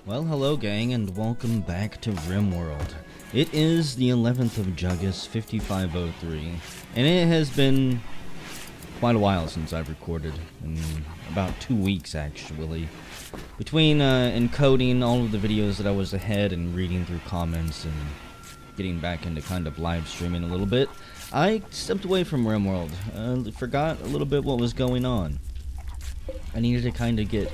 Well, hello gang, and welcome back to Rimworld. It is the 11th of August, 5503, and it has been quite a while since I've recorded, in about 2 weeks actually. Between encoding all of the videos that I was ahead and reading through comments and getting back into kind of live streaming a little bit, I stepped away from Rimworld, forgot a little bit what was going on. I needed to kind of get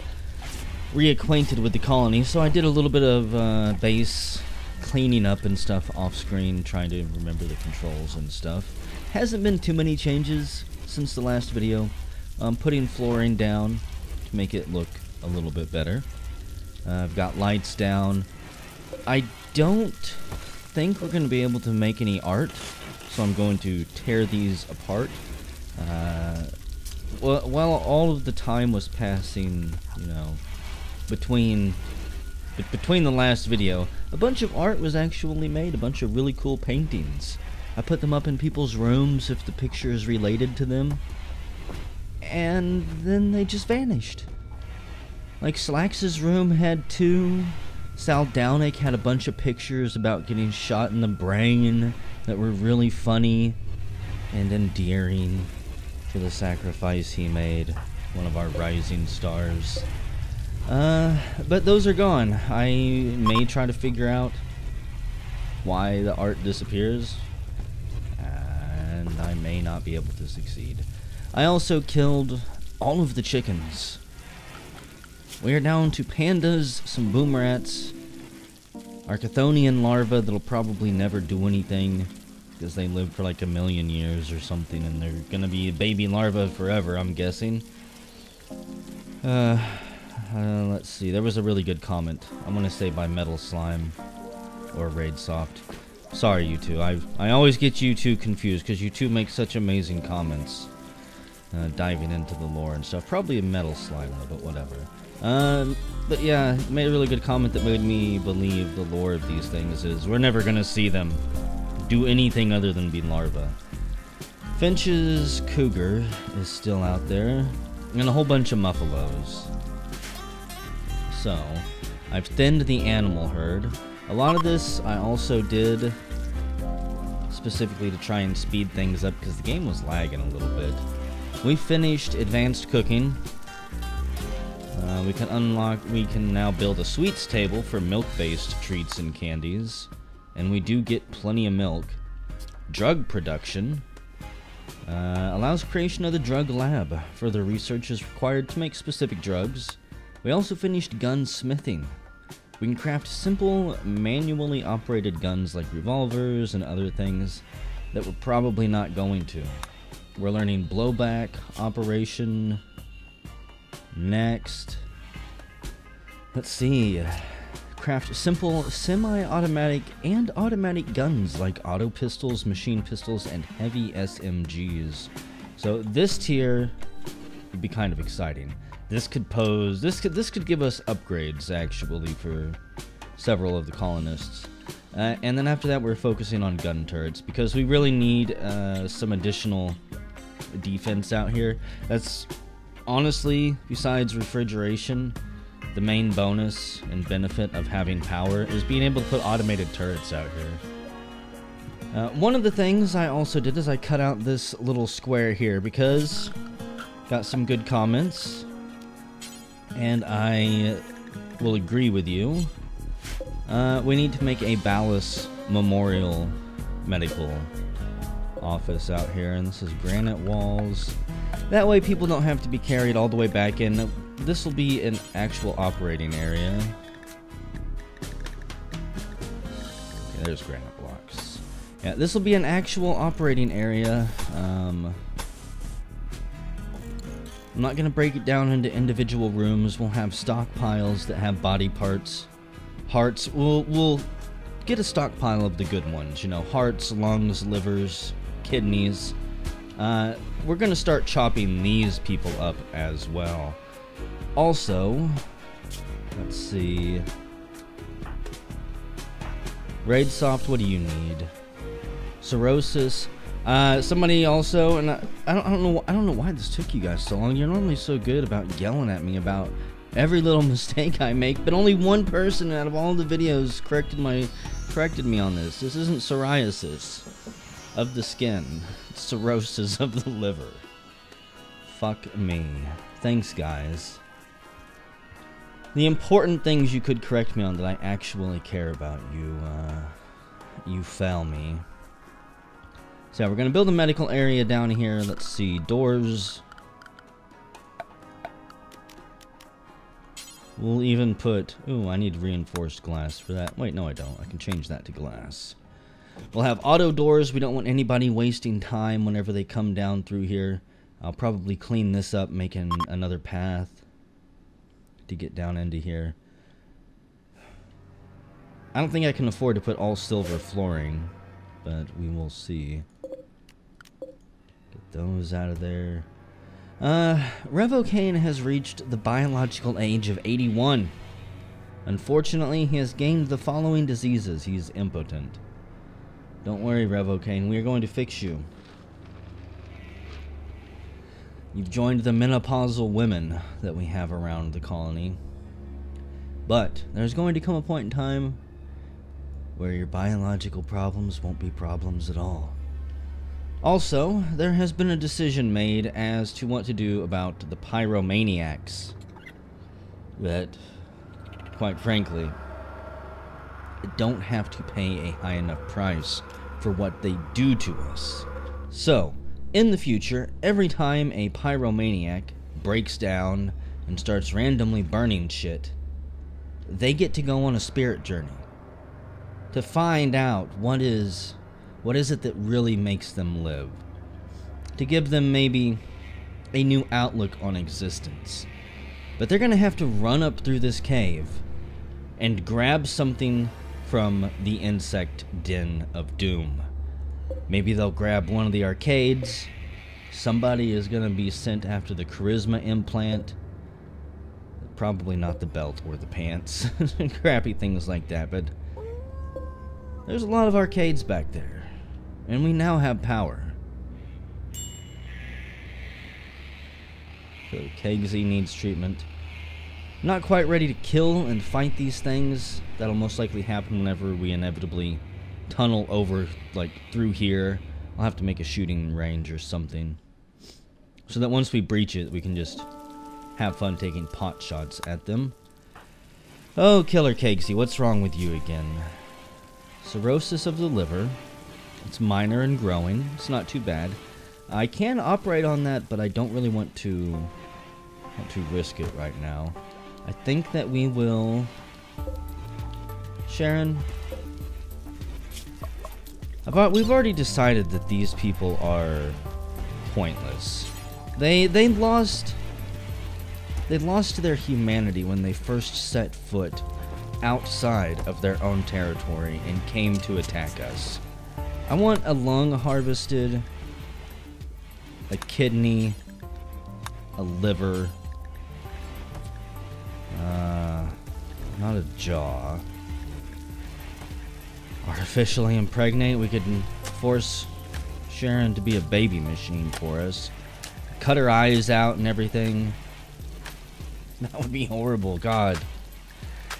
reacquainted with the colony, so I did a little bit of base cleaning up and stuff off screen, trying to remember the controls and stuff. Hasn't been too many changes since the last video. I'm putting flooring down to make it look a little bit better. I've got lights down. I don't think we're going to be able to make any art, so I'm going to tear these apart. While all of the time was passing, you know, between the last video, a bunch of art was actually made, a bunch of really cool paintings. I put them up in people's rooms if the picture is related to them, and then they just vanished. Like Slax's room had 2, Sal Downick had a bunch of pictures about getting shot in the brain that were really funny and endearing for the sacrifice he made, one of our rising stars. But those are gone. I may try to figure out why the art disappears, and I may not be able to succeed. I also killed all of the chickens. We are down to pandas, some boom rats, Archithonian larvae that'll probably never do anything because they live for like 1,000,000 years or something, and they're gonna be a baby larva forever, I'm guessing. Let's see, there was a really good comment. I'm gonna say by Metal Slime or Raid Soft. Sorry, you two. I always get you two confused because you two make such amazing comments, diving into the lore and stuff. Probably a Metal Slime though, but whatever. But yeah, made a really good comment that made me believe the lore of these things is we're never gonna see them do anything other than be larvae. Finch's cougar is still out there, and a whole bunch of muffalos. So, I've thinned the animal herd. A lot of this I also did specifically to try and speed things up because the game was lagging a little bit. We finished advanced cooking. We can now build a sweets table for milk-based treats and candies, and we do get plenty of milk. Drug production allows creation of the drug lab. Further research is required to make specific drugs. We also finished gunsmithing. We can craft simple, manually operated guns like revolvers and other things that we're probably not going to. We're learning blowback operation next. Let's see. Craft simple, semi-automatic, and automatic guns like auto pistols, machine pistols, and heavy SMGs. So this tier would be kind of exciting. This could give us upgrades actually for several of the colonists. And then after that we're focusing on gun turrets because we really need some additional defense out here. That's honestly, besides refrigeration, the main bonus and benefit of having power is being able to put automated turrets out here. One of the things I also did is I cut out this little square here because got some good comments, and I will agree with you. We need to make a Ballas Memorial Medical office out here, and this is granite walls. That way people don't have to be carried all the way back in. This will be an actual operating area. Okay, there's granite blocks. Yeah, this will be an actual operating area. I'm not going to break it down into individual rooms. We'll have stockpiles that have body parts. Hearts. We'll get a stockpile of the good ones. You know, hearts, lungs, livers, kidneys. We're going to start chopping these people up as well. Also, let's see. Raid Soft, what do you need? Cirrhosis. Somebody also, and I don't know why this took you guys so long. You're normally so good about yelling at me about every little mistake I make, but only one person out of all the videos corrected me on this. This isn't psoriasis of the skin. It's cirrhosis of the liver. Fuck me. Thanks, guys. The important things you could correct me on that I actually care about, you fail me. So we're gonna build a medical area down here. Let's see, doors. We'll even put, ooh, I need reinforced glass for that. Wait, no I don't. I can change that to glass. We'll have auto doors. We don't want anybody wasting time whenever they come down through here. I'll probably clean this up, making another path to get down into here. I don't think I can afford to put all silver flooring, but we will see. Get those out of there. Revocane has reached the biological age of 81. Unfortunately, he has gained the following diseases. He's impotent. Don't worry, Revocane, we are going to fix you. You've joined the menopausal women that we have around the colony. But there's going to come a point in time where your biological problems won't be problems at all. Also, there has been a decision made as to what to do about the pyromaniacs that, quite frankly, don't have to pay a high enough price for what they do to us. So, in the future, every time a pyromaniac breaks down and starts randomly burning shit, they get to go on a spirit journey to find out what is it that really makes them live, to give them maybe a new outlook on existence. But they're gonna have to run up through this cave and grab something from the insect den of doom. Maybe they'll grab one of the arcades. Somebody is gonna be sent after the charisma implant. Probably not the belt or the pants. Crappy things like that, but there's a lot of arcades back there. And we now have power. So Kegsy needs treatment. Not quite ready to kill and fight these things. That'll most likely happen whenever we inevitably tunnel over, like, through here. I'll have to make a shooting range or something, so that once we breach it, we can just have fun taking pot shots at them. Oh, Killer Kegsy, what's wrong with you again? Cirrhosis of the liver. It's minor and growing. It's not too bad. I can operate on that, but I don't really want to risk it right now. I think that we will... Sharon? We've already decided that these people are pointless. They lost their humanity when they first set foot outside of their own territory and came to attack us. I want a lung harvested, a kidney, a liver, not a jaw. Artificially impregnate, we could force Sharon to be a baby machine for us. Cut her eyes out and everything. That would be horrible, God.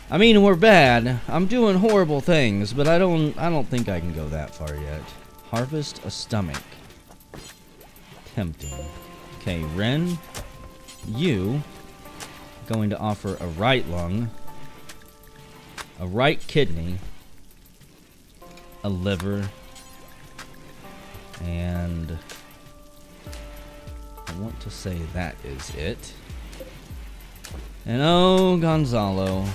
I mean, we're bad. I'm doing horrible things, but I don't think I can go that far yet. Harvest a stomach. Tempting. Okay, Ren, you going to offer a right lung, a right kidney, a liver, and I want to say that is it. And oh, Gonzalo,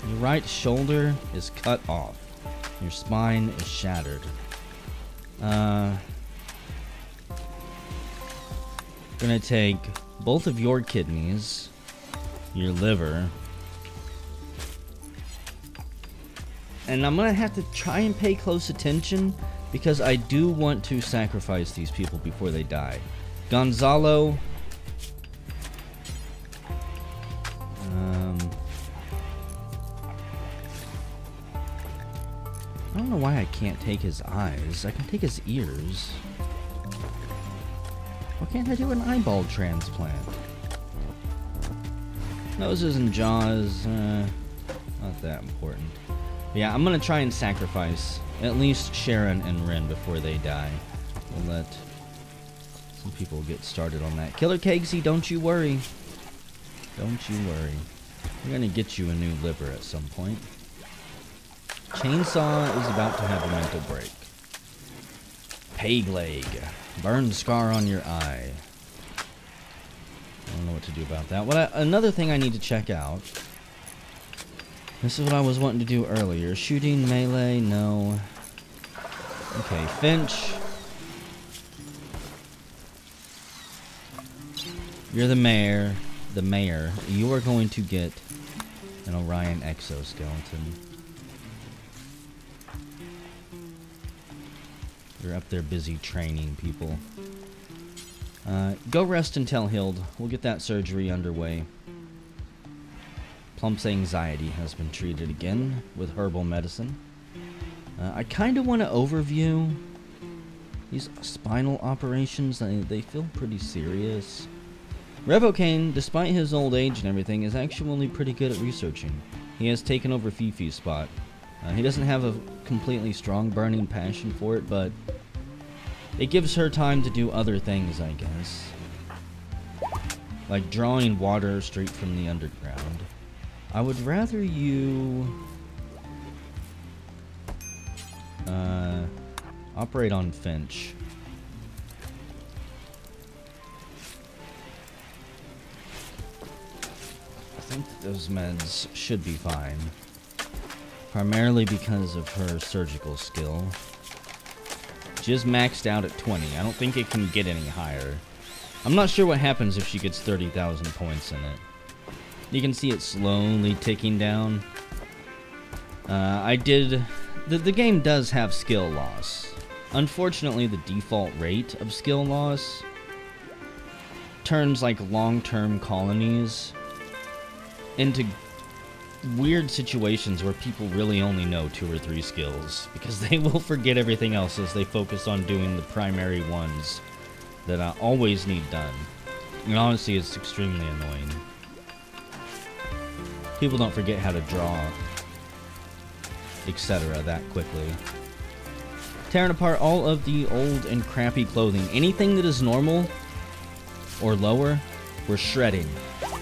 your right shoulder is cut off. Your spine is shattered. Gonna take both of your kidneys, your liver, and I'm gonna have to try and pay close attention because I do want to sacrifice these people before they die. Gonzalo, I don't know why I can't take his eyes. I can take his ears. Why can't I do an eyeball transplant? Noses and jaws, not that important. But yeah, I'm gonna try and sacrifice at least Sharon and Ren before they die. We'll let some people get started on that. Killer Kegsy, don't you worry. Don't you worry. We're gonna get you a new liver at some point. Chainsaw is about to have a mental break. Peg leg. Burn scar on your eye. I don't know what to do about that. Another thing I need to check out. This is what I was wanting to do earlier. Shooting, melee, no. Okay, Finch. You're the mayor. You are going to get an Orion exoskeleton. You're up there busy training people. Go rest until healed. We'll get that surgery underway. Plump's anxiety has been treated again with herbal medicine. I kind of want to overview these spinal operations. They feel pretty serious. Revocane, despite his old age and everything, is actually pretty good at researching. He has taken over Fifi's spot. He doesn't have a completely strong burning passion for it, but it gives her time to do other things, I guess. Like drawing water straight from the underground. I would rather you operate on Finch. I think those meds should be fine. Primarily because of her surgical skill. She is maxed out at 20. I don't think it can get any higher. I'm not sure what happens if she gets 30,000 points in it. You can see it slowly ticking down. The game does have skill loss. Unfortunately, the default rate of skill loss turns like long-term colonies into weird situations where people really only know 2 or 3 skills because they will forget everything else as they focus on doing the primary ones that I always need done. And honestly, it's extremely annoying. People don't forget how to draw, etc. that quickly. Tearing apart all of the old and crappy clothing. Anything that is normal or lower, we're shredding.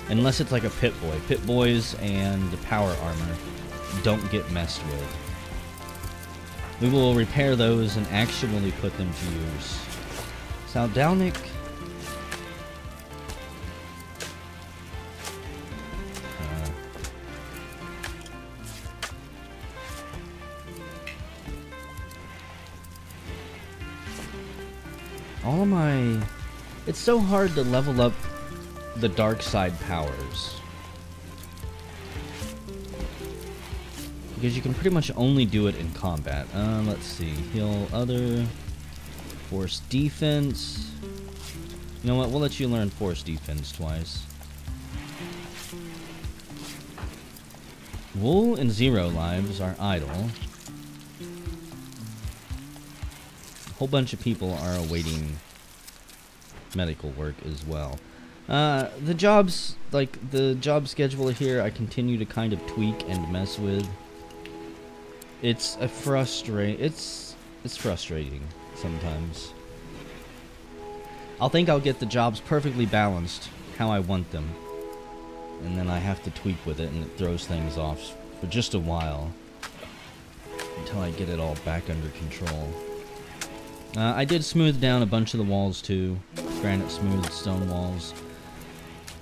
Unless it's like a Pit Boy. Pit Boys and power armor don't get messed with. We will repair those and actually put them to use. Saldownik. All of my... It's so hard to level up the dark side powers. Because you can pretty much only do it in combat. Let's see. Heal other. Force defense. You know what? We'll let you learn force defense twice. Wool and 0 lives are idle. A whole bunch of people are awaiting medical work as well. The jobs, like the job schedule here, I continue to kind of tweak and mess with. It's frustrating sometimes. I'll think I'll get the jobs perfectly balanced how I want them, and then I have to tweak with it, and it throws things off for just a while until I get it all back under control. I did smooth down a bunch of the walls too, granite smooth stone walls.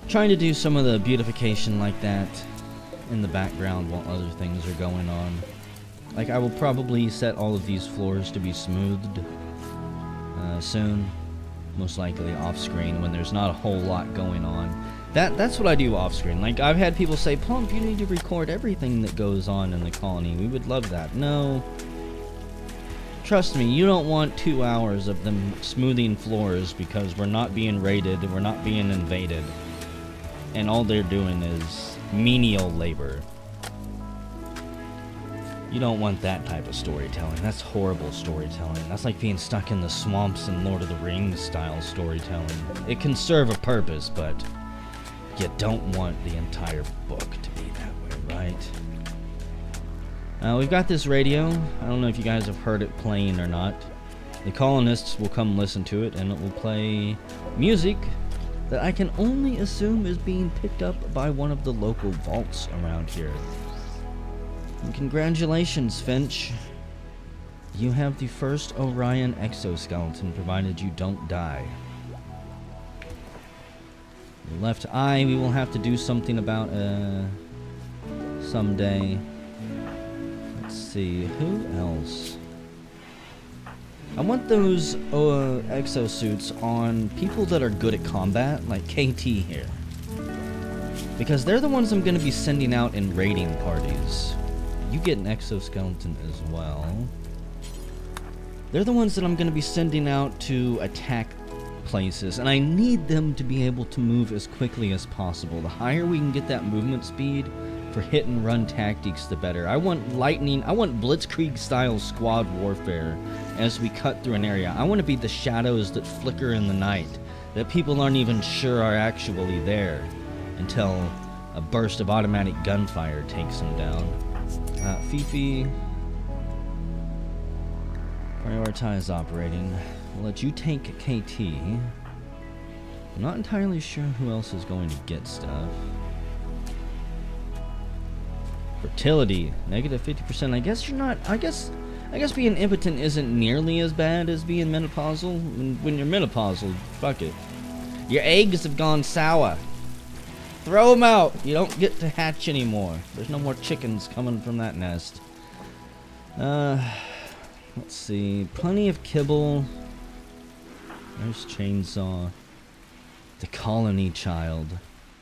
Trying to do some of the beautification like that in the background while other things are going on. Like, I will probably set all of these floors to be smoothed soon. Most likely off screen when there's not a whole lot going on. That's what I do off screen. Like, I've had people say, Plump, you need to record everything that goes on in the colony. We would love that. No. Trust me, you don't want 2 hours of them smoothing floors because we're not being raided, we're not being invaded. And all they're doing is menial labor. You don't want that type of storytelling. That's horrible storytelling. That's like being stuck in the swamps in Lord of the Rings style storytelling. It can serve a purpose, but you don't want the entire book to be that way, right? We've got this radio. I don't know if you guys have heard it playing or not. The colonists will come listen to it, and it will play music that I can only assume is being picked up by one of the local vaults around here. And congratulations, Finch. You have the first Orion exoskeleton, provided you don't die. Your left eye, we will have to do something about someday. Let's see, who else? I want those exosuits on people that are good at combat, like KT here. Because they're the ones I'm going to be sending out in raiding parties. You get an exoskeleton as well. They're the ones that I'm going to be sending out to attack places, and I need them to be able to move as quickly as possible. The higher we can get that movement speed for hit and run tactics, the better. I want lightning, I want blitzkrieg style squad warfare as we cut through an area. I want to be the shadows that flicker in the night, that people aren't even sure are actually there, until a burst of automatic gunfire takes them down. Fifi, prioritize operating. We'll let you take KT. I'm not entirely sure who else is going to get stuff. Fertility, negative 50%. I guess you're not. I guess being impotent isn't nearly as bad as being menopausal. When you're menopausal, fuck it. Your eggs have gone sour. Throw them out. You don't get to hatch anymore. There's no more chickens coming from that nest. Let's see. Plenty of kibble. There's chainsaw. The colony child.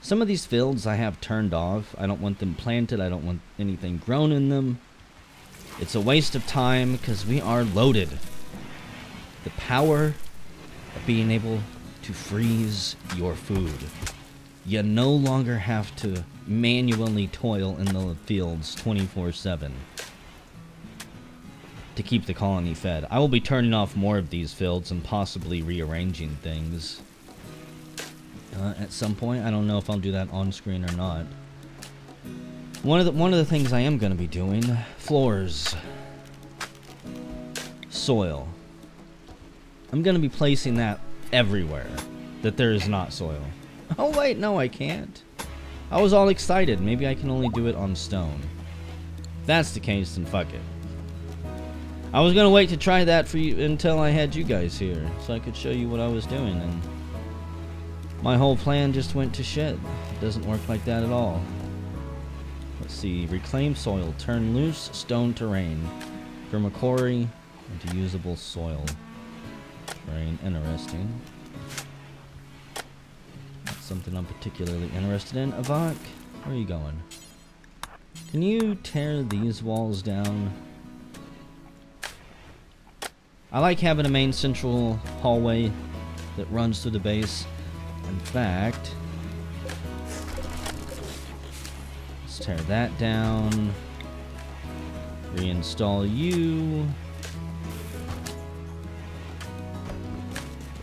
Some of these fields I have turned off. I don't want them planted. I don't want anything grown in them. It's a waste of time because we are loaded. The power of being able to freeze your food. You no longer have to manually toil in the fields 24/7 to keep the colony fed. I will be turning off more of these fields and possibly rearranging things at some point. I don't know if I'll do that on screen or not. One of the things I am going to be doing, floors, soil. I'm going to be placing that everywhere that there is not soil. Oh wait, no I can't. I was all excited. Maybe I can only do it on stone. If that's the case, then fuck it. I was gonna wait to try that for you until I had you guys here, so I could show you what I was doing, and my whole plan just went to shit. It doesn't work like that at all. Let's see, reclaim soil, turn loose stone terrain from a quarry into usable soil. Terrain, interesting. That's something I'm particularly interested in. Avok, where are you going? Can you tear these walls down? I like having a main central hallway that runs through the base. In fact, let's tear that down. Reinstall you.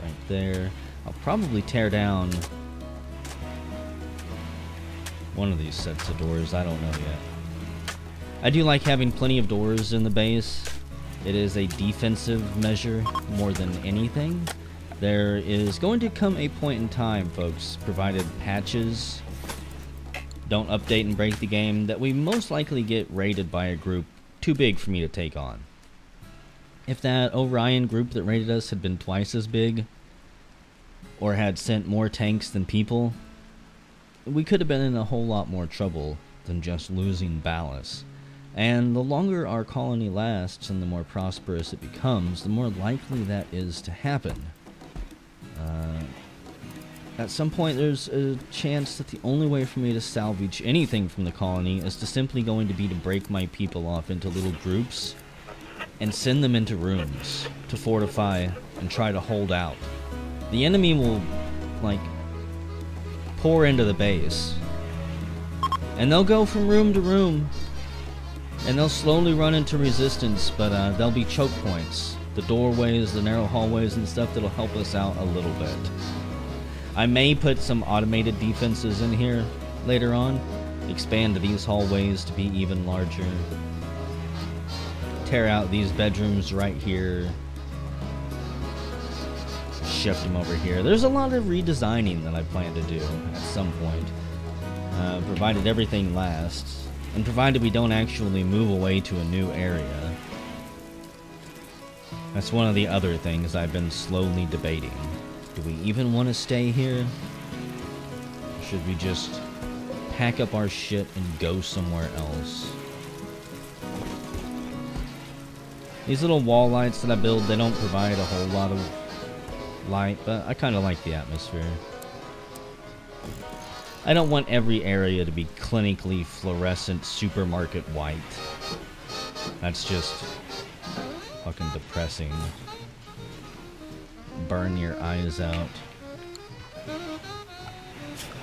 Right there. I'll probably tear down one of these sets of doors. I don't know yet. I do like having plenty of doors in the base. It is a defensive measure more than anything. There is going to come a point in time, folks, provided patches don't update and break the game, that we most likely get raided by a group too big for me to take on. If that Orion group that raided us had been twice as big, or had sent more tanks than people, we could have been in a whole lot more trouble than just losing Ballas. And the longer our colony lasts and the more prosperous it becomes, the more likely that is to happen. At some point there's a chance that the only way for me to salvage anything from the colony is to simply going to be to break my people off into little groups and send them into rooms to fortify and try to hold out. The enemy will, like, pour into the base, and they'll go from room to room, and they'll slowly run into resistance, but there'll be choke points, the doorways, the narrow hallways and stuff that'll help us out a little bit. I may put some automated defenses in here later on. Expand these hallways to be even larger. Tear out these bedrooms right here. Shift them over here. There's a lot of redesigning that I plan to do at some point. Provided everything lasts. And provided we don't actually move away to a new area. That's one of the other things I've been slowly debating. Do we even want to stay here? Or should we just pack up our shit and go somewhere else? These little wall lights that I build, they don't provide a whole lot of light, but I kind of like the atmosphere. I don't want every area to be clinically fluorescent supermarket white. That's just fucking depressing. Burn your eyes out.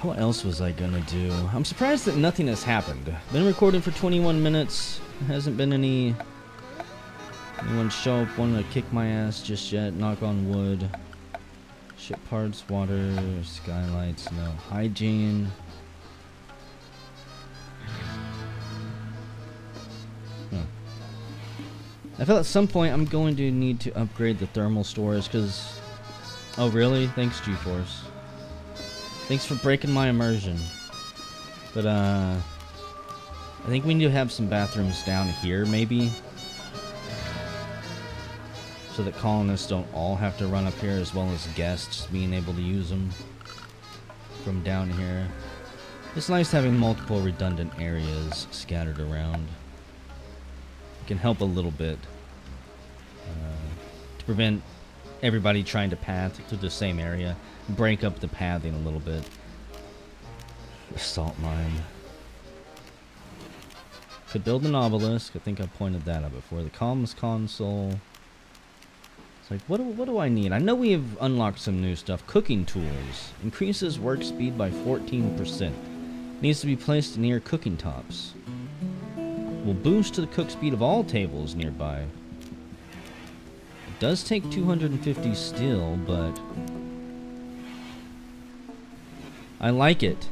What else was I gonna do? I'm surprised that nothing has happened. Been recording for 21 minutes. Hasn't been anyone show up wanting to kick my ass just yet. Knock on wood. Ship parts, water, skylights, no. Hygiene. I feel at some point I'm going to need to upgrade the thermal stores because... Oh really? Thanks GeForce. Thanks for breaking my immersion. But I think we need to have some bathrooms down here maybe. So that colonists don't all have to run up here, as well as guests being able to use them from down here. It's nice having multiple redundant areas scattered around. It can help a little bit to prevent everybody trying to path through the same area. Break up the pathing a little bit. Salt mine. Could build an obelisk. I think I pointed that out before. The comms console. It's like, what do I need? I know we have unlocked some new stuff. Cooking tools. Increases work speed by 14%. Needs to be placed near cooking tops. Will boost to the cook speed of all tables nearby. It does take 250 steel, but I like it.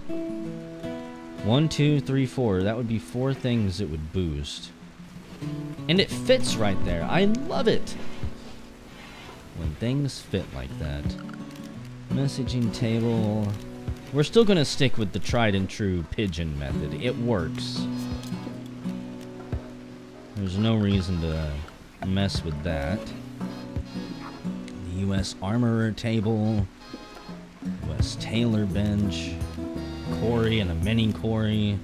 1, 2, 3, 4. That would be 4 things it would boost. And it fits right there. I love it. When things fit like that. Messaging table. We're still going to stick with the tried and true pigeon method. It works. There's no reason to mess with that. The U.S. Armorer table. U.S. Tailor bench. Quarry and a mini quarry.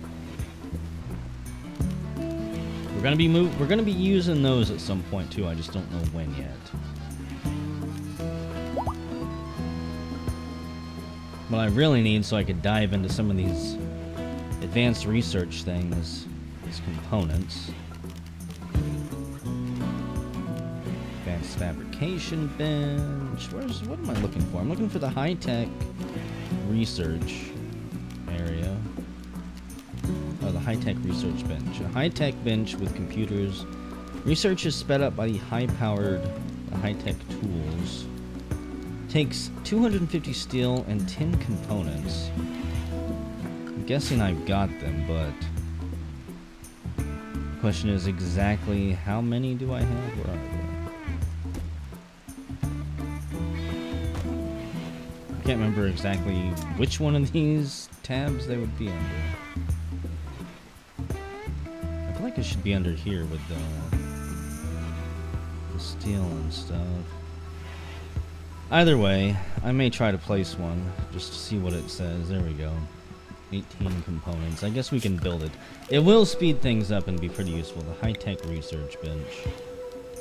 We're gonna be using those at some point too. I just don't know when yet. What I really need, so I could dive into some of these advanced research things, is components. Advanced fabrication bench. What am I looking for? I'm looking for the high-tech research area. Oh, the high-tech research bench. A high-tech bench with computers. Research is sped up by the high-powered, high-tech tools. Takes 250 steel and 10 components. I'm guessing I've got them, but the question is exactly how many do I have? Where are they? I can't remember exactly which one of these tabs they would be under. I feel like it should be under here with the steel and stuff. Either way, I may try to place one just to see what it says. There we go. 18 components. I guess we can build it. It will speed things up and be pretty useful. The high-tech research bench.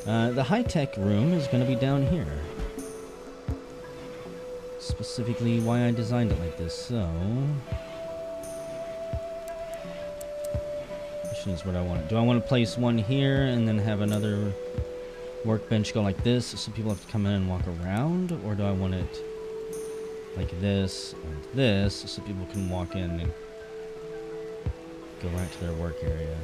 The high-tech room is going to be down here. Specifically why I designed it like this. So, question is what I want. Do I want to place one here and then have another workbench go like this so people have to come in and walk around, or do I want it like this and this so people can walk in and go right to their work area?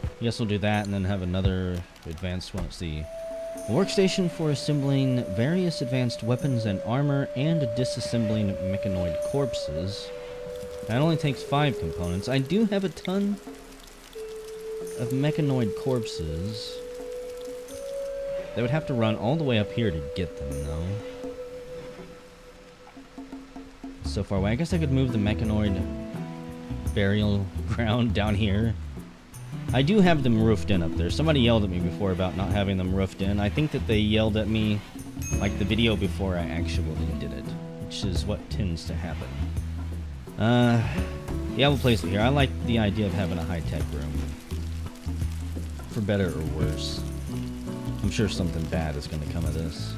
I guess we'll do that and then have another advanced one. Let's see. A workstation for assembling various advanced weapons and armor and disassembling mechanoid corpses. That only takes 5 components. I do have a ton of mechanoid corpses. They would have to run all the way up here to get them, though. So far away. I guess I could move the mechanoid burial ground down here. I do have them roofed in up there. Somebody yelled at me before about not having them roofed in. I think that they yelled at me like the video before I actually did it, which is what tends to happen. Yeah, we'll place it here. I like the idea of having a high-tech room. For better or worse. I'm sure something bad is going to come of this.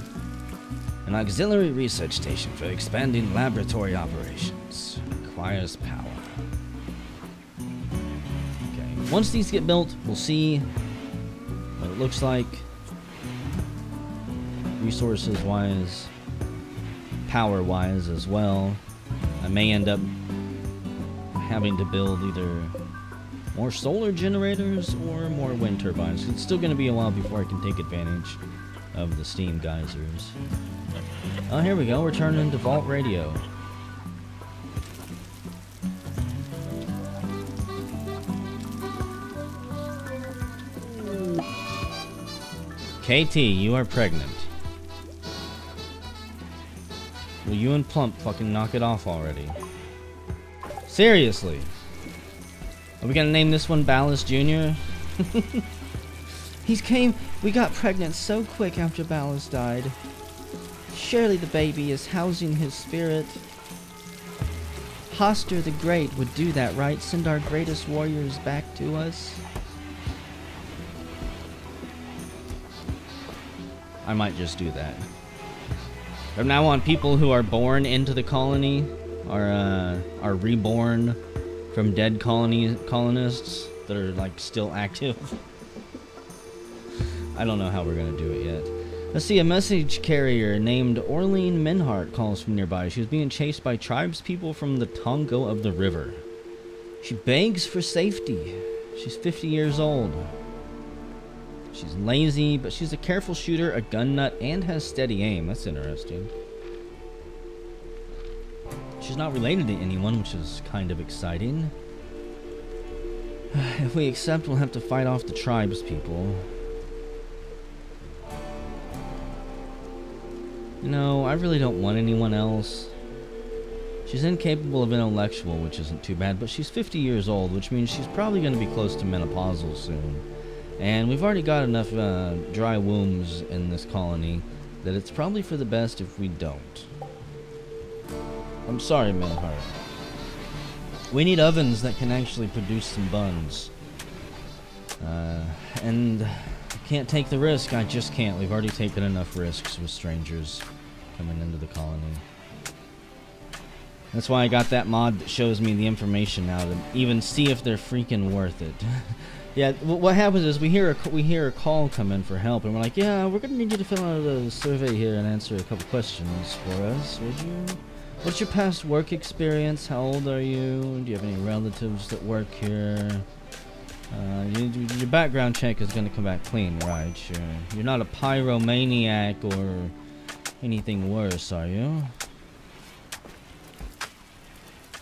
An auxiliary research station for expanding laboratory operations. Requires power. Okay. Once these get built, we'll see what it looks like. Resources-wise. Power-wise as well. I may end up having to build either more solar generators or more wind turbines. It's still going to be a while before I can take advantage of the steam geysers. Oh, here we go. We're turning into Vault Radio. KT, you are pregnant. Will you and Plump fucking knock it off already? Seriously. Are we gonna name this one Ballas Jr.? We got pregnant so quick after Ballas died. Surely the baby is housing his spirit. Hoster the Great would do that, right? Send our greatest warriors back to us. I might just do that. From now on, people who are born into the colony are reborn from dead colonists that are like still active. I don't know how we're gonna do it yet. Let's see, a message carrier named Orlean Menhart calls from nearby. She was being chased by tribespeople from the Tongo of the river. She begs for safety. She's 50 years old. She's lazy, but she's a careful shooter, a gun nut, and has steady aim. That's interesting. She's not related to anyone, which is kind of exciting. If we accept, we'll have to fight off the tribespeople. You know, I really don't want anyone else. She's incapable of intellectual, which isn't too bad, but she's 50 years old, which means she's probably going to be close to menopausal soon. And we've already got enough dry wombs in this colony that it's probably for the best if we don't. I'm sorry, Menhart. We need ovens that can actually produce some buns. And I can't take the risk. I just can't. We've already taken enough risks with strangers coming into the colony. That's why I got that mod that shows me the information now to even see if they're freaking worth it. Yeah, what happens is we hear a call come in for help, and we're like, yeah, we're gonna need you to fill out a survey here and answer a couple questions for us, would you? What's your past work experience? How old are you? Do you have any relatives that work here? Your background check is gonna come back clean, right? Sure. You're not a pyromaniac or anything worse, are you?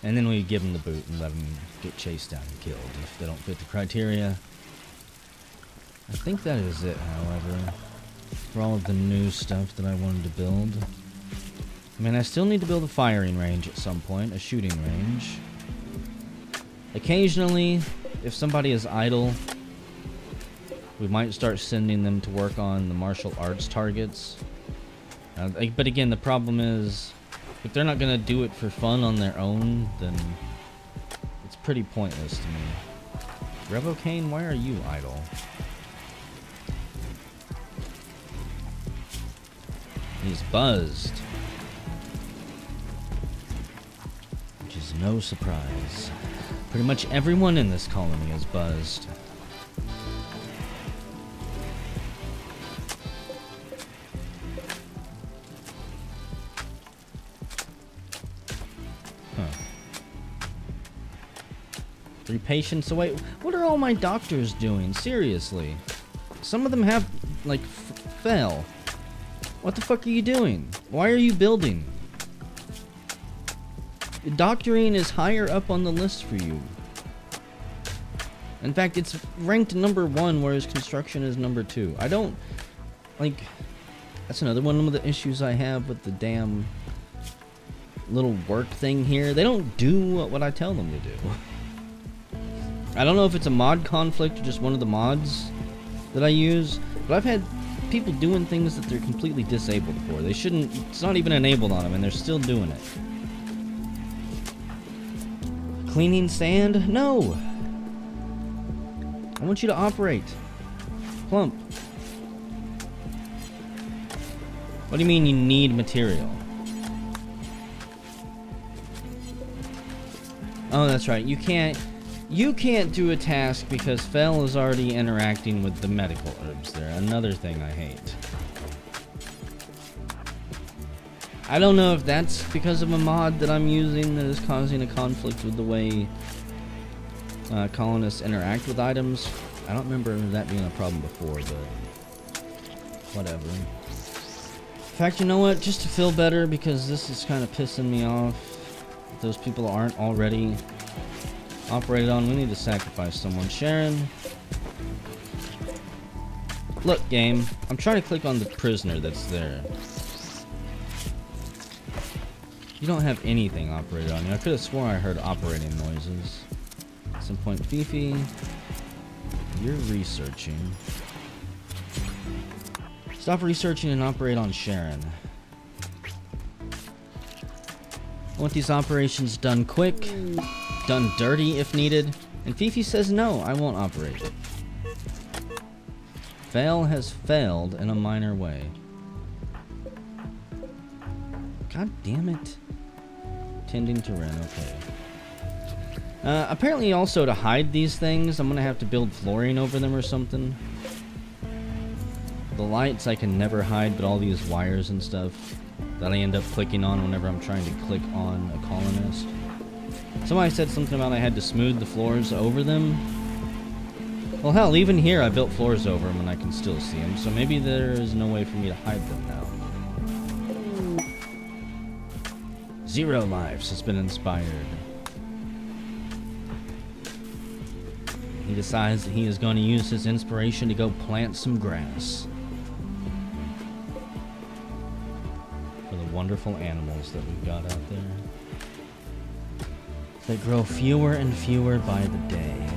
And then we give them the boot and let them get chased down and killed if they don't fit the criteria. I think that is it, however, for all of the new stuff that I wanted to build. I mean, I still need to build a firing range at some point, a shooting range. Occasionally, if somebody is idle, we might start sending them to work on the martial arts targets. But again, the problem is, if they're not going to do it for fun on their own, then it's pretty pointless to me. Revocane, why are you idle? He's buzzed. Which is no surprise. Pretty much everyone in this colony is buzzed. Three patients away. What are all my doctors doing? Seriously. Some of them have, like, Fail. What the fuck are you doing? Why are you building? Doctoring is higher up on the list for you. In fact, it's ranked number 1, whereas construction is number 2. I don't... Like... That's another one of the issues I have with the damn... little work thing here. They don't do what I tell them to do. I don't know if it's a mod conflict or just one of the mods that I use, but I've had people doing things that they're completely disabled for. They shouldn't... It's not even enabled on them, and they're still doing it. Cleaning sand? No! I want you to operate. Plump. What do you mean you need material? Oh, that's right. You can't do a task because Fel is already interacting with the medical herbs there. Another thing I hate. I don't know if that's because of a mod that I'm using that is causing a conflict with the way colonists interact with items. I don't remember that being a problem before, but whatever. In fact, you know what? Just to feel better, because this is kind of pissing me off. If those people aren't already operated on, we need to sacrifice someone. Sharon. Look, game. I'm trying to click on the prisoner that's there. You don't have anything operated on you. I could have sworn I heard operating noises. At some point, Fifi, you're researching. Stop researching and operate on Sharon. I want these operations done quick, done dirty if needed. And Fifi says no, I won't operate. Fail has failed in a minor way. God damn it. Tending to Ren, okay. Apparently also to hide these things, I'm gonna have to build flooring over them or something. The lights I can never hide, but all these wires and stuff that I end up clicking on whenever I'm trying to click on a colonist. Somebody said something about I had to smooth the floors over them. Well, hell, even here I built floors over them and I can still see them, so maybe there is no way for me to hide them now. 0 lives has been inspired. He decides that he is going to use his inspiration to go plant some grass. For the wonderful animals that we've got out there. They grow fewer and fewer by the day.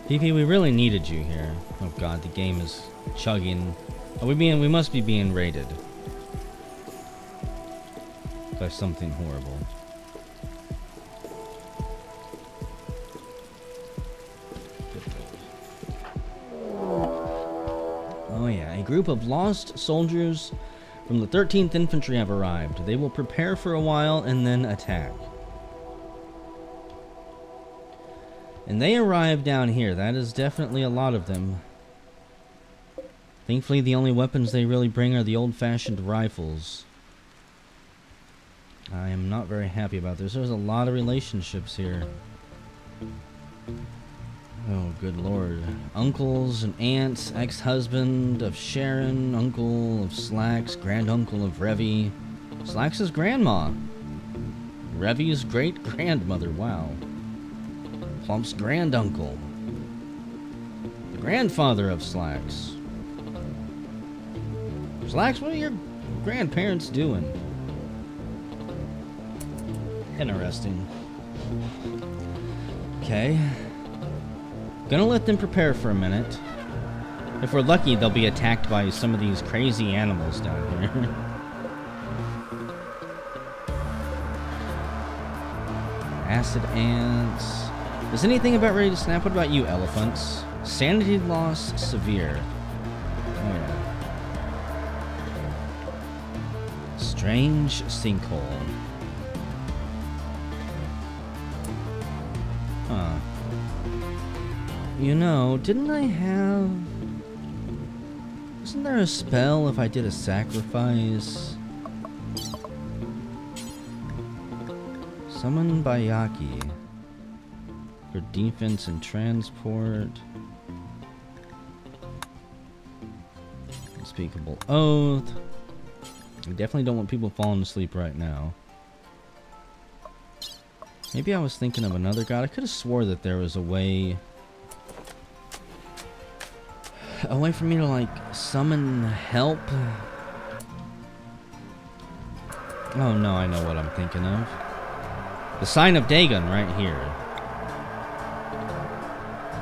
PP, we really needed you here. Oh god, the game is chugging. Are we must be being raided by something horrible. Oh yeah, a group of lost soldiers from the 13th Infantry have arrived. They will prepare for a while and then attack. And they arrive down here. That is definitely a lot of them. Thankfully, the only weapons they really bring are the old-fashioned rifles. I am not very happy about this. There's a lot of relationships here. Oh, good lord. Uncles and aunts, ex-husband of Sharon, uncle of Slacks, granduncle of Revy. Slacks' grandma. Revy's great-grandmother, wow. Plump's granduncle. The grandfather of Slacks. Slacks, what are your grandparents doing? Interesting. Okay. Gonna let them prepare for a minute. If we're lucky, they'll be attacked by some of these crazy animals down here. Acid ants. Is anything about ready to snap? What about you, elephants? Sanity loss severe. Oh yeah. Strange sinkhole. Huh. You know, didn't I have... Isn't there a spell if I did a sacrifice? Summon Bayaki. For defense and transport. Unspeakable Oath. We definitely don't want people falling asleep right now. Maybe I was thinking of another god. I could have swore that there was a way for me to, like, summon help. Oh no, I know what I'm thinking of. The Sign of Dagon right here.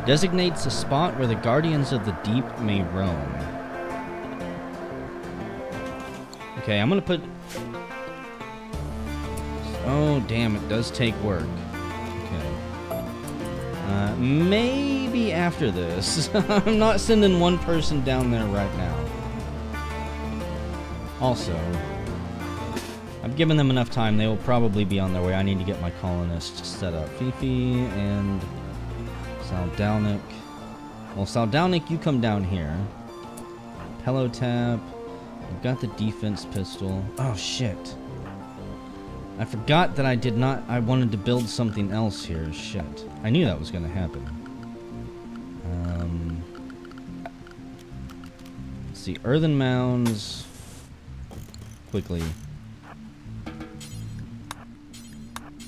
Designates a spot where the guardians of the deep may roam. Okay, I'm gonna put... Oh, damn, it does take work. Okay. Maybe after this. I'm not sending one person down there right now. Also, I've given them enough time. They will probably be on their way. I need to get my colonists set up. Fifi and Saldownik. Well, Saldownik, you come down here. Pillow tap. I've got the defense pistol. Oh, shit. I forgot that I did not... I wanted to build something else here. Shit. I knew that was going to happen. Let's see. Earthen mounds. Quickly.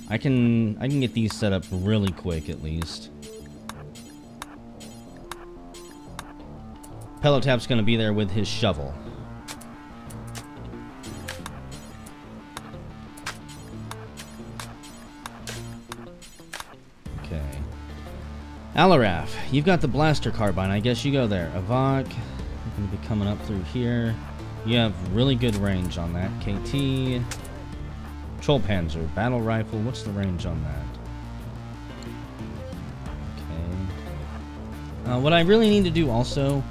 I can get these set up really quick, at least. Pelotap's going to be there with his shovel. Alaraf, you've got the blaster carbine. I guess you go there. Avok, you're going to be coming up through here. You have really good range on that. KT, Trollpanzer, battle rifle. What's the range on that? Okay. What I really need to do also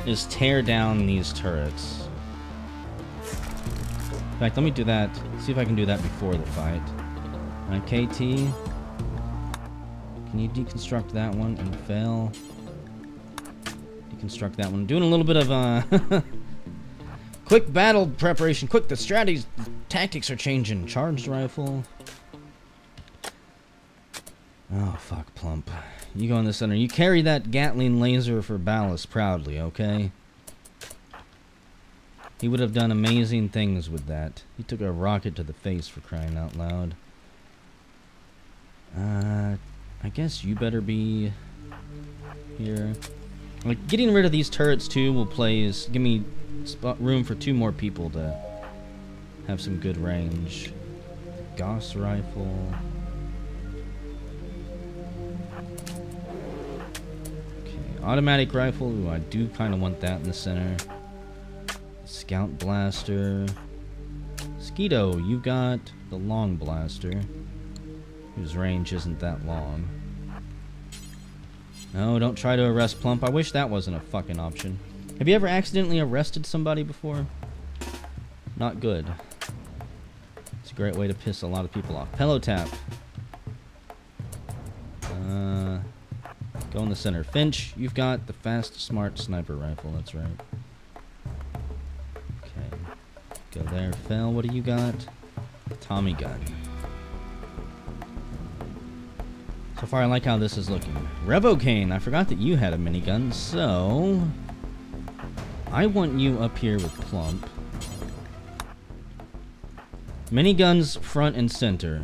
is tear down these turrets. In fact, let me do that. See if I can do that before the fight. KT. Can you deconstruct that one and fail? Deconstruct that one. Doing a little bit of quick battle preparation. Quick, the strategies, tactics are changing. Charged rifle. Oh, fuck, Plump. You go in the center. You carry that Gatling laser for ballast proudly, okay? He would have done amazing things with that. He took a rocket to the face, for crying out loud. I guess you better be here. Like, getting rid of these turrets too will give me room for 2 more people to have some good range. Gauss rifle. Okay, automatic rifle. Ooh, I do kind of want that in the center. Scout blaster. Skeeto, you got the long blaster. Whose range isn't that long. No, don't try to arrest Plump. I wish that wasn't a fucking option. Have you ever accidentally arrested somebody before? Not good. It's a great way to piss a lot of people off. Pillow tap. Go in the center. Finch, you've got the fast, smart sniper rifle. That's right. Okay. Go there. Fel, what do you got? Tommy gun. So far, I like how this is looking. Revocane, I forgot that you had a minigun, so... I want you up here with Plump. Miniguns front and center.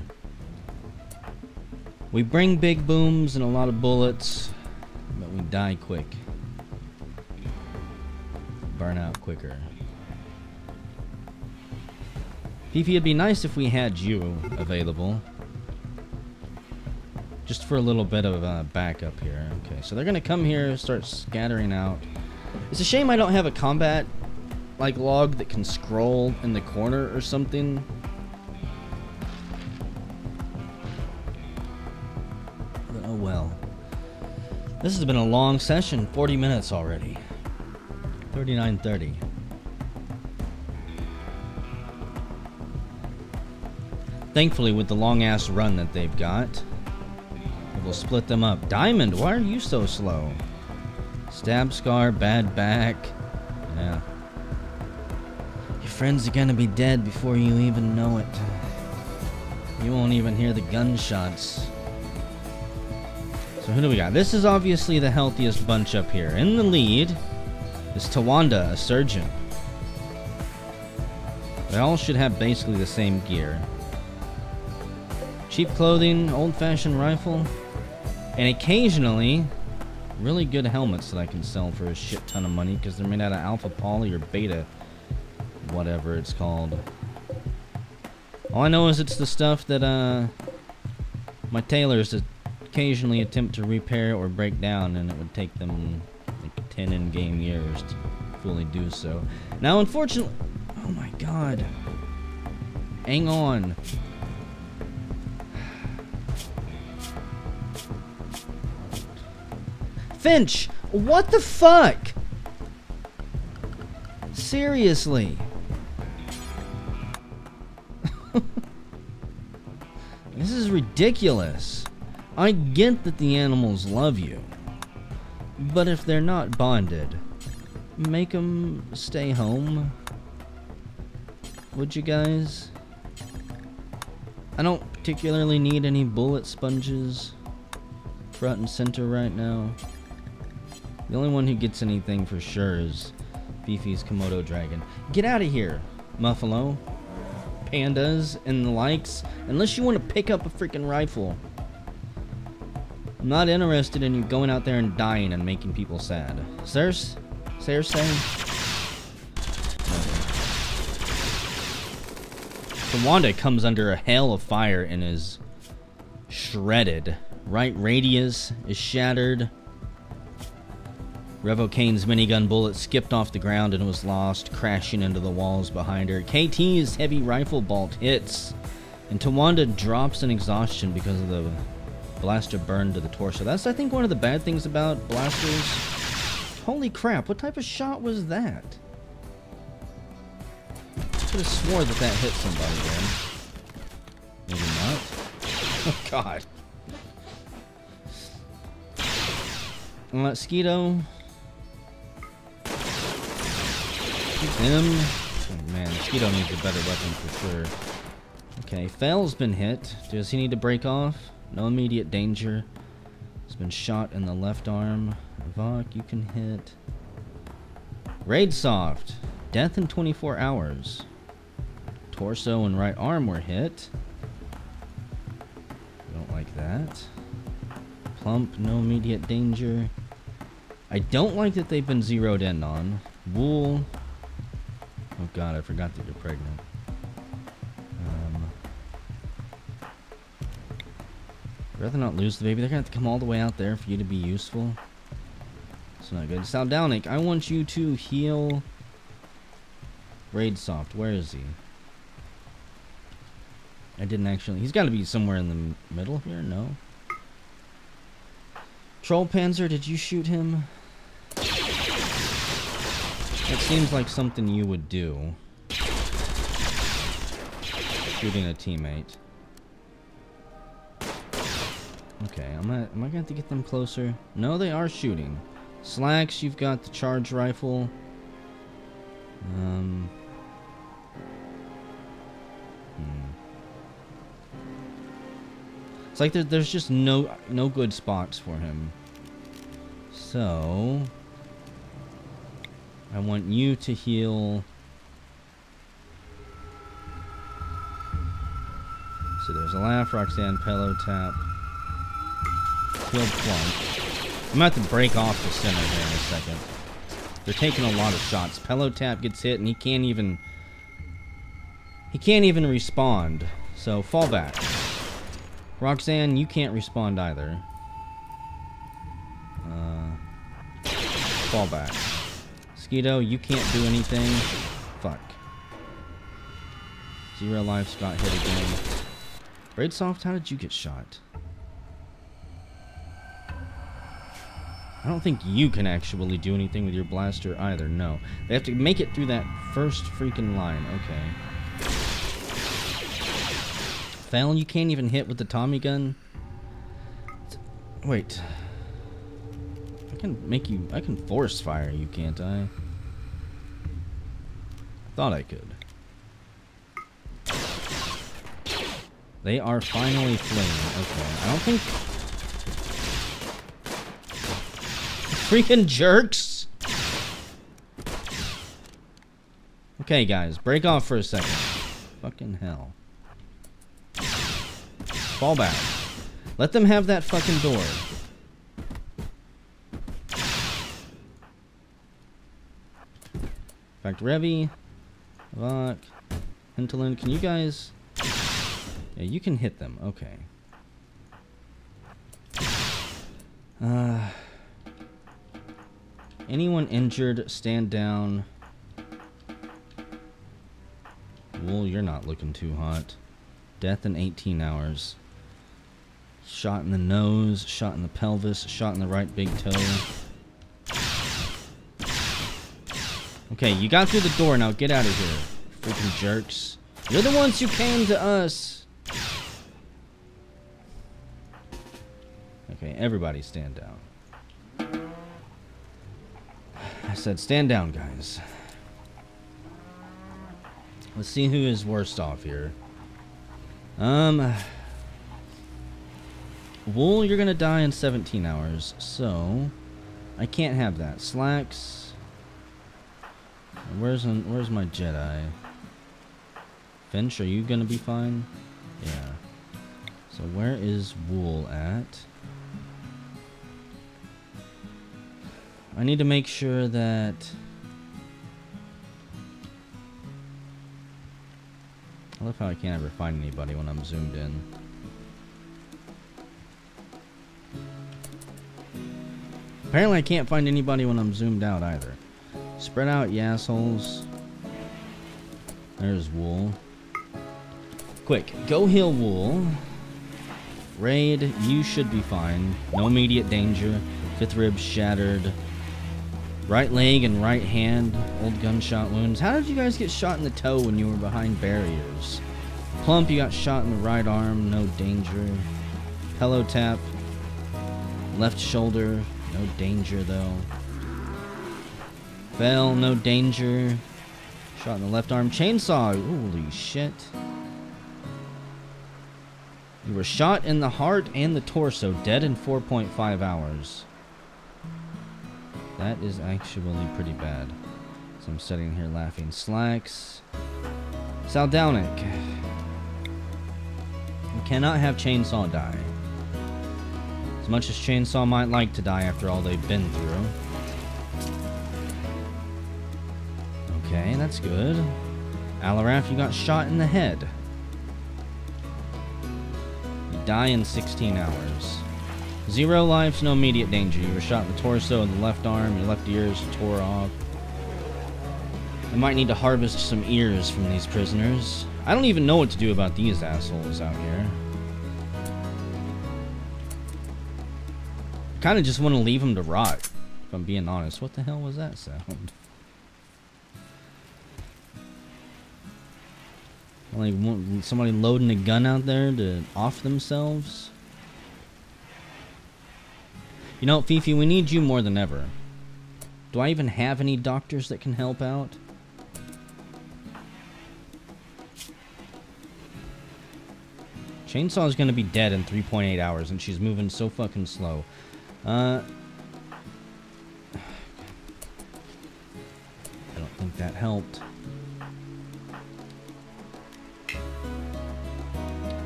We bring big booms and a lot of bullets, but we die quick. Burn out quicker. Fifi, it'd be nice if we had you available. Just for a little bit of backup here. Okay, so they're gonna come here, start scattering out. It's a shame I don't have a combat like log that can scroll in the corner or something. But oh well. This has been a long session, 40 minutes already. 39:30. Thankfully, with the long ass run that they've got, we'll split them up. Diamond, why are you so slow? Stab scar, bad back. Yeah. Your friends are gonna be dead before you even know it. You won't even hear the gunshots. So who do we got? This is obviously the healthiest bunch up here. In the lead is Tawanda, a surgeon. They all should have basically the same gear. Cheap clothing, old-fashioned rifle, and occasionally really good helmets that I can sell for a shit ton of money because they're made out of alpha poly or beta, whatever it's called. All I know is it's the stuff that my tailors occasionally attempt to repair or break down, and it would take them like 10 in-game years to fully do so. Now, unfortunately, oh my god, hang on. Finch, what the fuck? Seriously. This is ridiculous. I get that the animals love you, but if they're not bonded, make them stay home. Would you guys? I don't particularly need any bullet sponges front and center right now. The only one who gets anything for sure is Beefy's Komodo dragon. Get out of here, Muffalo. Pandas and the likes. Unless you want to pick up a freaking rifle. I'm not interested in you going out there and dying and making people sad. Seriously? Tawanda comes under a hail of fire and is shredded. Right radius is shattered. Revocane's minigun bullet skipped off the ground and was lost, crashing into the walls behind her. KT's heavy rifle bolt hits, and Tawanda drops in exhaustion because of the blaster burn to the torso. That's, I think, one of the bad things about blasters. Holy crap, what type of shot was that? I could have swore that that hit somebody then. Maybe not. Oh god. Skeeto. Him. Oh man, Skeeto needs a better weapon for sure. Okay, Fail's been hit. Does he need to break off? No immediate danger. He's been shot in the left arm. Vok, you can hit. Raid Soft. Death in 24 hours. Torso and right arm were hit. Don't like that. Plump, no immediate danger. I don't like that they've been zeroed in on. Wool. Oh god, I forgot that you're pregnant. I'd rather not lose the baby. They're gonna have to come all the way out there for you to be useful. It's not good. Saldownik, I want you to heal Raid Soft. Where is he? I didn't actually... He's got to be somewhere in the middle here. No. Troll Panzer, did you shoot him? It seems like something you would do. Shooting a teammate. Okay, am I gonna have to get them closer? No, they are shooting. Slacks, you've got the charge rifle. It's like there's just no good spots for him. So I want you to heal. So there's a laugh, Roxanne, pillow tap, heal plump. I'm about to break off the center here in a second. They're taking a lot of shots. Pillow tap gets hit and he can't even respond. So fall back. Roxanne, you can't respond either. Fall back. Skeeto, you can't do anything. Fuck. Zero lives got hit again. Raidsoft, how did you get shot? I don't think you can actually do anything with your blaster either, no. They have to make it through that first freaking line, okay. Fallon, you can't even hit with the Tommy gun? Wait. I can force fire you, can't I? Thought I could. They are finally fleeing. Okay, I don't think... Freaking jerks! Okay, guys, break off for a second. Fucking hell. Fall back. Let them have that fucking door. In fact, Revy, Vok, Hinterland, can you guys... Yeah, you can hit them. Okay. Anyone injured, stand down. Wool, you're not looking too hot. Death in 18 hours. Shot in the nose, shot in the pelvis, shot in the right big toe. Okay, you got through the door, now get out of here. Freaking jerks. You're the ones who came to us. Okay, everybody stand down. I said stand down, guys. Let's see who is worst off here. Wool, you're gonna die in 17 hours, so I can't have that. Slacks. Where's my Jedi? Finch, are you gonna be fine? Yeah. So where is Wool at? I need to make sure that... I love how I can't ever find anybody when I'm zoomed in. Apparently I can't find anybody when I'm zoomed out either. Spread out, you assholes. There's Wool. Quick, go heal Wool. Raid, you should be fine. No immediate danger. Fifth rib shattered. Right leg and right hand, old gunshot wounds. How did you guys get shot in the toe when you were behind barriers? Plump, you got shot in the right arm, no danger. Pillow tap. Left shoulder, no danger though. Fell, no danger. Shot in the left arm. Chainsaw, holy shit. You were shot in the heart and the torso, dead in 4.5 hours. That is actually pretty bad. So I'm sitting here laughing. Slacks. Saldownik. We cannot have Chainsaw die. As much as Chainsaw might like to die after all they've been through. Okay, that's good. Alaraf, you got shot in the head. You die in 16 hours. 0 lives, no immediate danger. You were shot in the torso and the left arm. Your left ears tore off. I might need to harvest some ears from these prisoners. I don't even know what to do about these assholes out here. I kind of just want to leave them to rot, if I'm being honest. What the hell was that sound? Like somebody loading a gun out there to off themselves? You know, Fifi, we need you more than ever. Do I even have any doctors that can help out? Chainsaw's gonna be dead in 3.8 hours, and she's moving so fucking slow. I don't think that helped.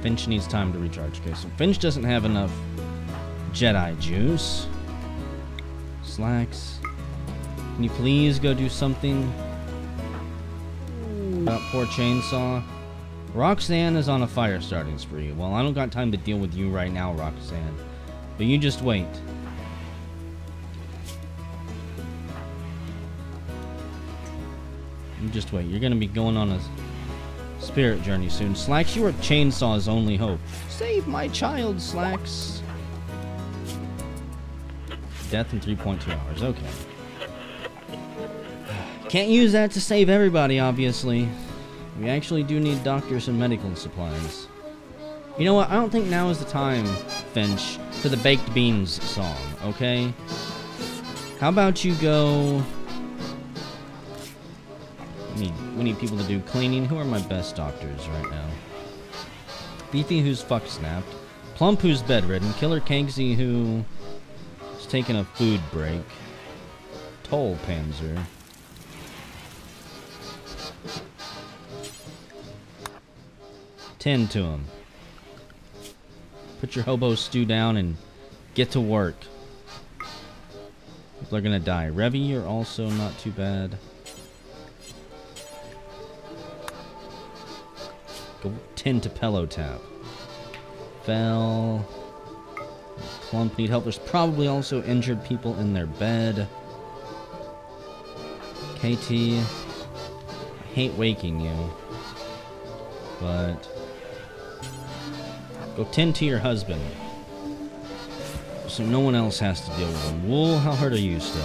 Finch needs time to recharge. Okay, so Finch doesn't have enough Jedi juice. Slacks. Can you please go do something about poor Chainsaw? Roxanne is on a fire starting spree. Well, I don't got time to deal with you right now, Roxanne. But you just wait. You just wait. You're gonna be going on a spirit journey soon. Slacks, you are Chainsaw's only hope. Save my child, Slacks. Death in 3.2 hours. Okay. Can't use that to save everybody, obviously. We actually do need doctors and medical supplies. You know what? I don't think now is the time, Finch, for the Baked Beans song, okay? How about you go... We need people to do cleaning. Who are my best doctors right now? Beefy, who's fuck snapped. Plump, who's bedridden. Killer Kegsy, who is taking a food break. Toll Panzer. Tend to him. Put your hobo stew down and get to work. People are gonna die. Revy, you're also not too bad. Go tend to Pillow Tap. Fell. Plump need help. There's probably also injured people in their bed. KT, I hate waking you, but go tend to your husband so no one else has to deal with him. Wool, how hurt are you still?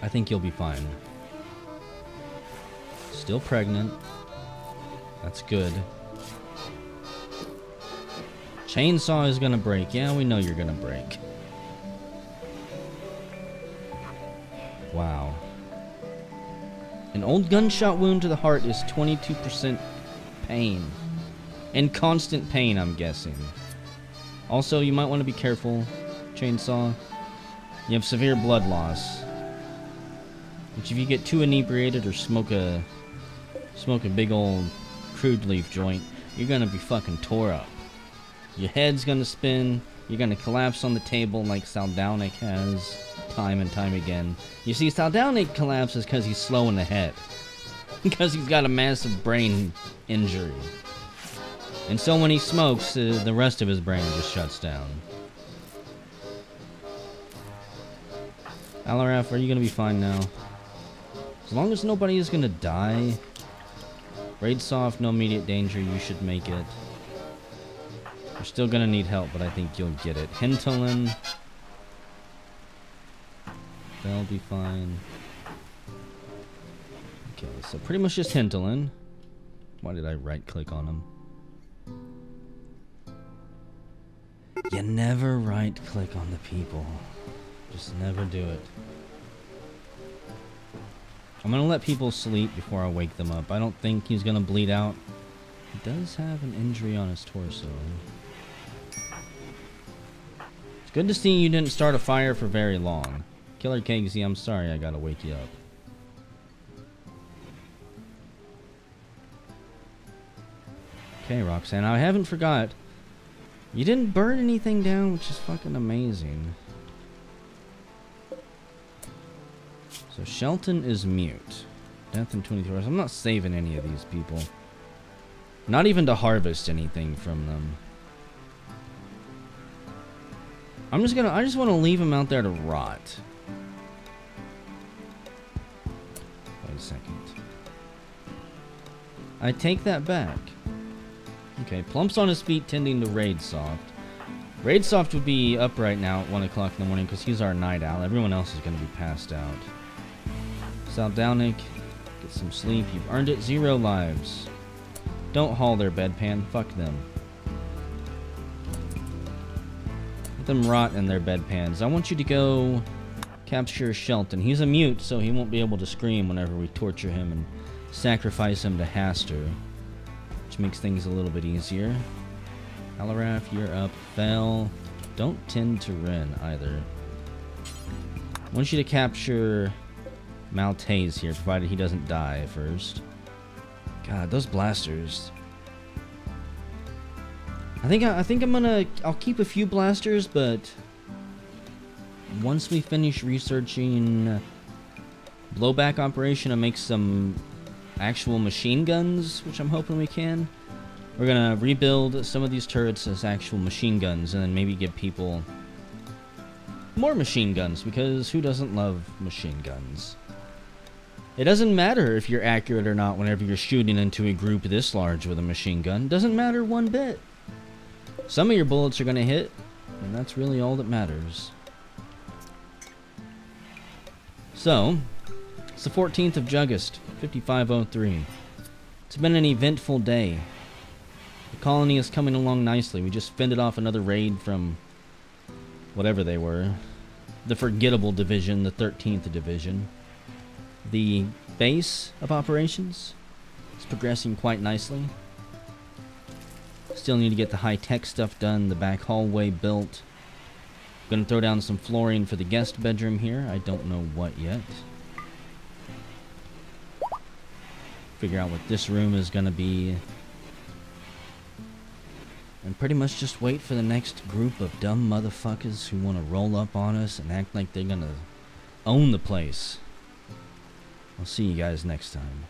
I think you'll be fine. Still pregnant. That's good. Chainsaw is gonna break. Yeah, we know you're gonna break. Wow. An old gunshot wound to the heart is 22% pain. And constant pain, I'm guessing. Also, you might want to be careful, Chainsaw. You have severe blood loss. Which if you get too inebriated or smoke a big old crude leaf joint, you're gonna be fucking tore up. Your head's gonna spin, you're gonna collapse on the table like Saldownik has time and time again. You see, Saldownik collapses because he's slow in the head. Because he's got a massive brain injury. And so when he smokes, the rest of his brain just shuts down. Alaraf, are you gonna be fine now? As long as nobody is gonna die. Raid soft, no immediate danger, you should make it. You're still gonna need help, but I think you'll get it. Hintelin. They'll be fine. Okay, so pretty much just Hintelin. Why did I right click on him? You never right click on the people. Just never do it. I'm gonna let people sleep before I wake them up. I don't think he's gonna bleed out. He does have an injury on his torso. It's good to see you didn't start a fire for very long. Killer Kegsy, I'm sorry I gotta wake you up. Okay, Roxanne, I haven't forgot. You didn't burn anything down, which is fucking amazing. So Shelton is mute. Death in 23 hours. I'm not saving any of these people. Not even to harvest anything from them. I just want to leave them out there to rot. Wait a second. I take that back. Okay, Plump's on his feet tending to Raid Soft. Raid Soft would be up right now at 1 o'clock in the morning because he's our night owl. Everyone else is going to be passed out. Saldownik, get some sleep. You've earned it. 0 lives. Don't haul their bedpan. Fuck them. Let them rot in their bedpans. I want you to go capture Shelton. He's a mute, so he won't be able to scream whenever we torture him and sacrifice him to Haster, which makes things a little bit easier. Alaraf, you're up. Fell. Don't tend to Ren either. I want you to capture Maltese here, provided he doesn't die first. God, those blasters. I'll keep a few blasters, but once we finish researching blowback operation and make some actual machine guns, which I'm hoping we can, we're gonna rebuild some of these turrets as actual machine guns and then maybe give people more machine guns, because who doesn't love machine guns? It doesn't matter if you're accurate or not whenever you're shooting into a group this large with a machine gun. Doesn't matter one bit. Some of your bullets are going to hit, and that's really all that matters. So, it's the 14th of August, 5503. It's been an eventful day. The colony is coming along nicely. We just fended off another raid from whatever they were. The forgettable division, the 13th division. The base of operations It's progressing quite nicely. Still need to get the high-tech stuff done, the back hallway built. Gonna throw down some flooring for the guest bedroom here. I don't know what yet. Figure out what this room is gonna be. And pretty much just wait for the next group of dumb motherfuckers who want to roll up on us and act like they're gonna own the place. I'll see you guys next time.